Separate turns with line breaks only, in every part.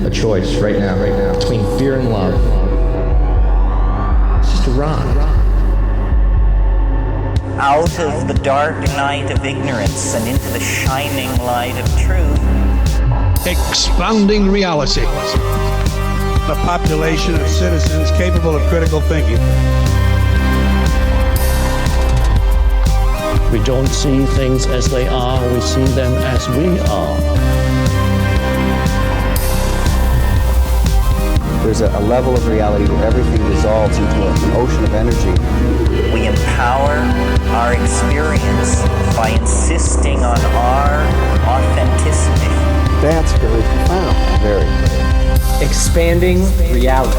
a choice right now, between fear and love. It's just a rock.
Out of the dark night of ignorance and into the shining light of truth.
Expanding reality.
A population of citizens capable of critical thinking.
We don't see things as they are, we see them as we are.
There's a level of reality where everything dissolves into an ocean of energy.
We empower our experience by insisting on our authenticity.
That's very profound. Very.
Expanding reality.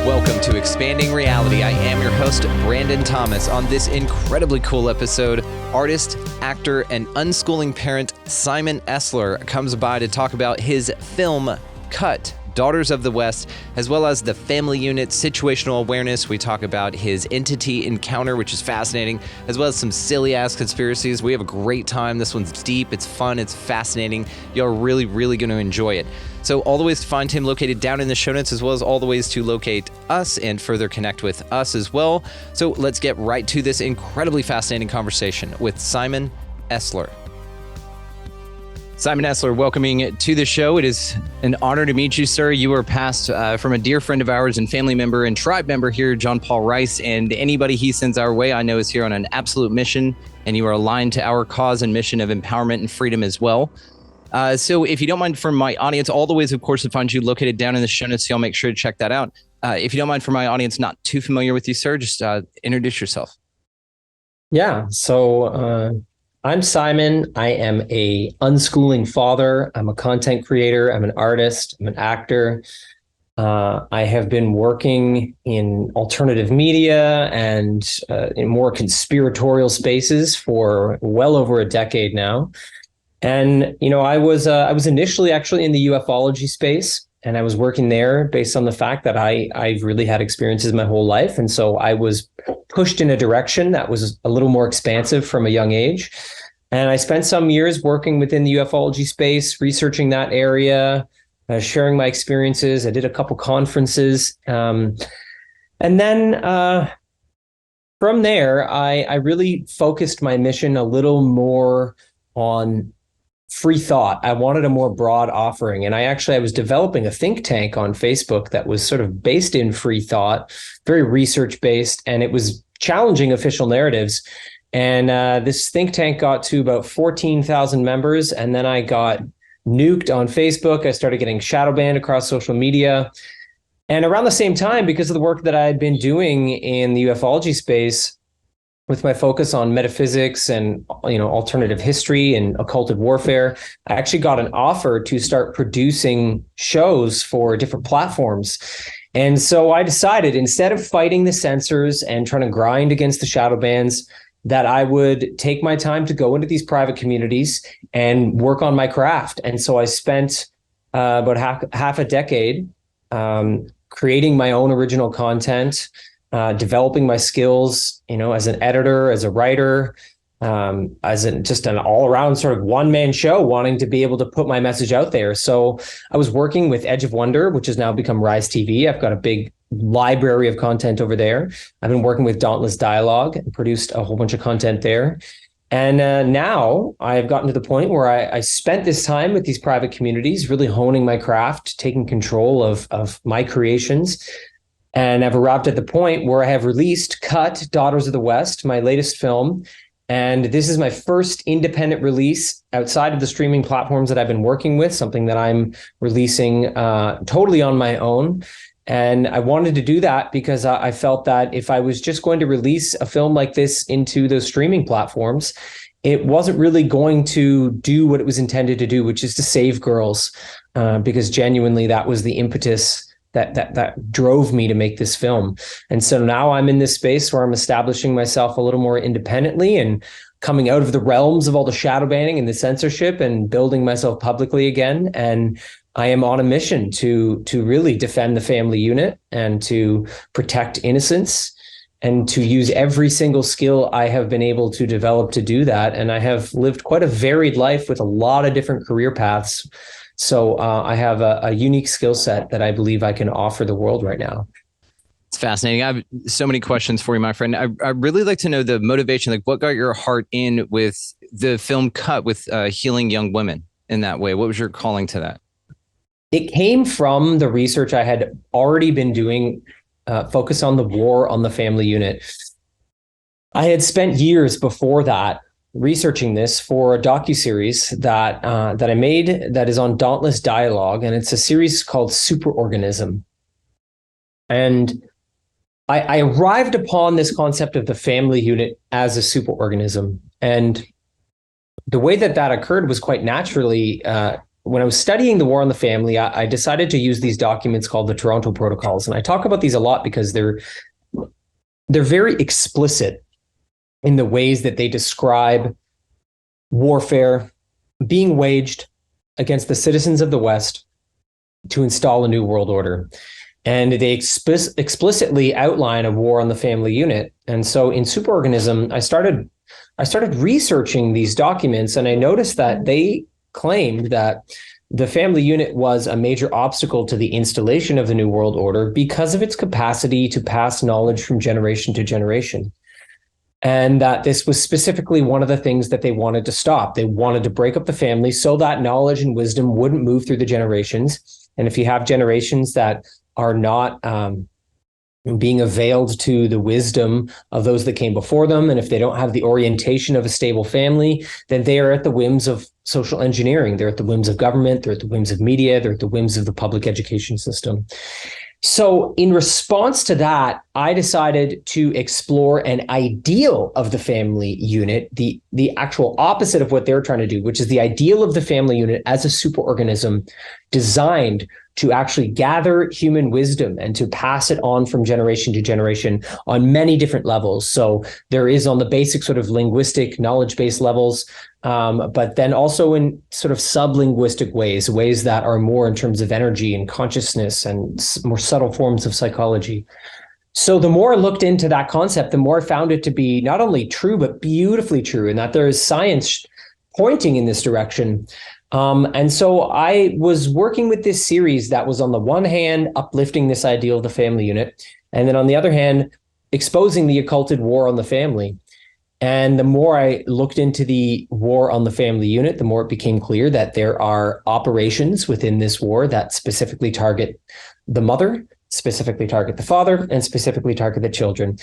Welcome to Expanding Reality. I am your host, Brandon Thomas. On this incredibly cool episode, artist, actor, and unschooling parent Simon Esler comes by to talk about his film, Cut, Daughters of the West, as well as the family unit, situational awareness. We talk about his entity encounter, which is fascinating, as well as some silly-ass conspiracies. We have a great time. This one's deep, it's fun, it's fascinating. You're really going to enjoy it. So all the ways to find him located down in the show notes, as well as all the ways to locate us and further connect with us as well. So let's get right to this incredibly fascinating conversation with Simon Esler. Simon Esler, welcoming to the show. It is an honor to meet you, sir. You were passed from a dear friend of ours and family member and tribe member here, John Paul Rice, and anybody he sends our way I know is here on an absolute mission, and you are aligned to our cause and mission of empowerment and freedom as well. So if you don't mind, for my audience, all the ways, of course, to find you located down in the show notes, so y'all make sure to check that out. If you don't mind, for my audience not too familiar with you, sir, just introduce yourself.
Yeah, so I'm Simon. I am a unschooling father. I'm a content creator. I'm an artist. I'm an actor. I have been working in alternative media and in more conspiratorial spaces for well over a decade now. And, you know, I was initially actually in the ufology space, and I was working there based on the fact that I've really had experiences my whole life. And so I was pushed in a direction that was a little more expansive from a young age. And I spent some years working within the ufology space, researching that area, sharing my experiences. I did a couple conferences. And then from there, I really focused my mission a little more on free thought. I wanted a more broad offering. And I was developing a think tank on Facebook that was sort of based in free thought, very research-based, and it was challenging official narratives. And this think tank got to about 14,000 members. And then I got nuked on Facebook. I started getting shadow banned across social media. And around the same time, because of the work that I had been doing in the ufology space, with my focus on metaphysics and, you know, alternative history and occulted warfare, I actually got an offer to start producing shows for different platforms. And so I decided, instead of fighting the censors and trying to grind against the shadow bans, that I would take my time to go into these private communities and work on my craft. And so I spent about half a decade creating my own original content, developing my skills, you know, as an editor, as a writer, just an all-around sort of one-man show, wanting to be able to put my message out there. So I was working with Edge of Wonder, which has now become Rise TV. I've got a big library of content over there. I've been working with Dauntless Dialogue and produced a whole bunch of content there. And now I've gotten to the point where I spent this time with these private communities, really honing my craft, taking control of my creations. And I've arrived at the point where I have released Cut, Daughters of the West, my latest film. And this is my first independent release outside of the streaming platforms that I've been working with, something that I'm releasing totally on my own. And I wanted to do that because I felt that if I was just going to release a film like this into those streaming platforms, it wasn't really going to do what it was intended to do, which is to save girls, because genuinely that was the impetus that drove me to make this film. And so now I'm in this space where I'm establishing myself a little more independently and coming out of the realms of all the shadow banning and the censorship and building myself publicly again. And I am on a mission to really defend the family unit and to protect innocence and to use every single skill I have been able to develop to do that. And I have lived quite a varied life with a lot of different career paths. So I have a unique skill set that I believe I can offer the world right now.
It's fascinating. I have so many questions for you, my friend. I'd really like to know the motivation, like what got your heart in with the film Cut with healing young women in that way? What was your calling to that?
It came from the research I had already been doing, focus on the war on the family unit. I had spent years before that researching this for a docuseries that I made that is on Dauntless Dialogue, and it's a series called Superorganism. And I arrived upon this concept of the family unit as a superorganism. And the way that occurred was quite naturally. When I was studying the war on the family, I decided to use these documents called the Toronto Protocols. And I talk about these a lot because they're very explicit in the ways that they describe warfare being waged against the citizens of the West to install a new world order. And they explicitly outline a war on the family unit. And so in Superorganism, I started researching these documents, and I noticed that they claimed that the family unit was a major obstacle to the installation of the New World Order because of its capacity to pass knowledge from generation to generation. And that this was specifically one of the things that they wanted to stop. They wanted to break up the family so that knowledge and wisdom wouldn't move through the generations. And if you have generations that are not being availed to the wisdom of those that came before them, and if they don't have the orientation of a stable family, then they are at the whims of social engineering. They're at the whims of government. They're at the whims of media. They're at the whims of the public education system. So in response to that, I decided to explore an ideal of the family unit, the actual opposite of what they're trying to do, which is the ideal of the family unit as a superorganism designed to actually gather human wisdom and to pass it on from generation to generation on many different levels. So there is on the basic sort of linguistic knowledge-based levels, but then also in sort of sub-linguistic ways that are more in terms of energy and consciousness and more subtle forms of psychology. So the more I looked into that concept, the more I found it to be not only true, but beautifully true, and that there is science pointing in this direction. And so I was working with this series that was on the one hand, uplifting this ideal of the family unit, and then on the other hand, exposing the occulted war on the family. And the more I looked into the war on the family unit, the more it became clear that there are operations within this war that specifically target the mother, specifically target the father, and specifically target the children.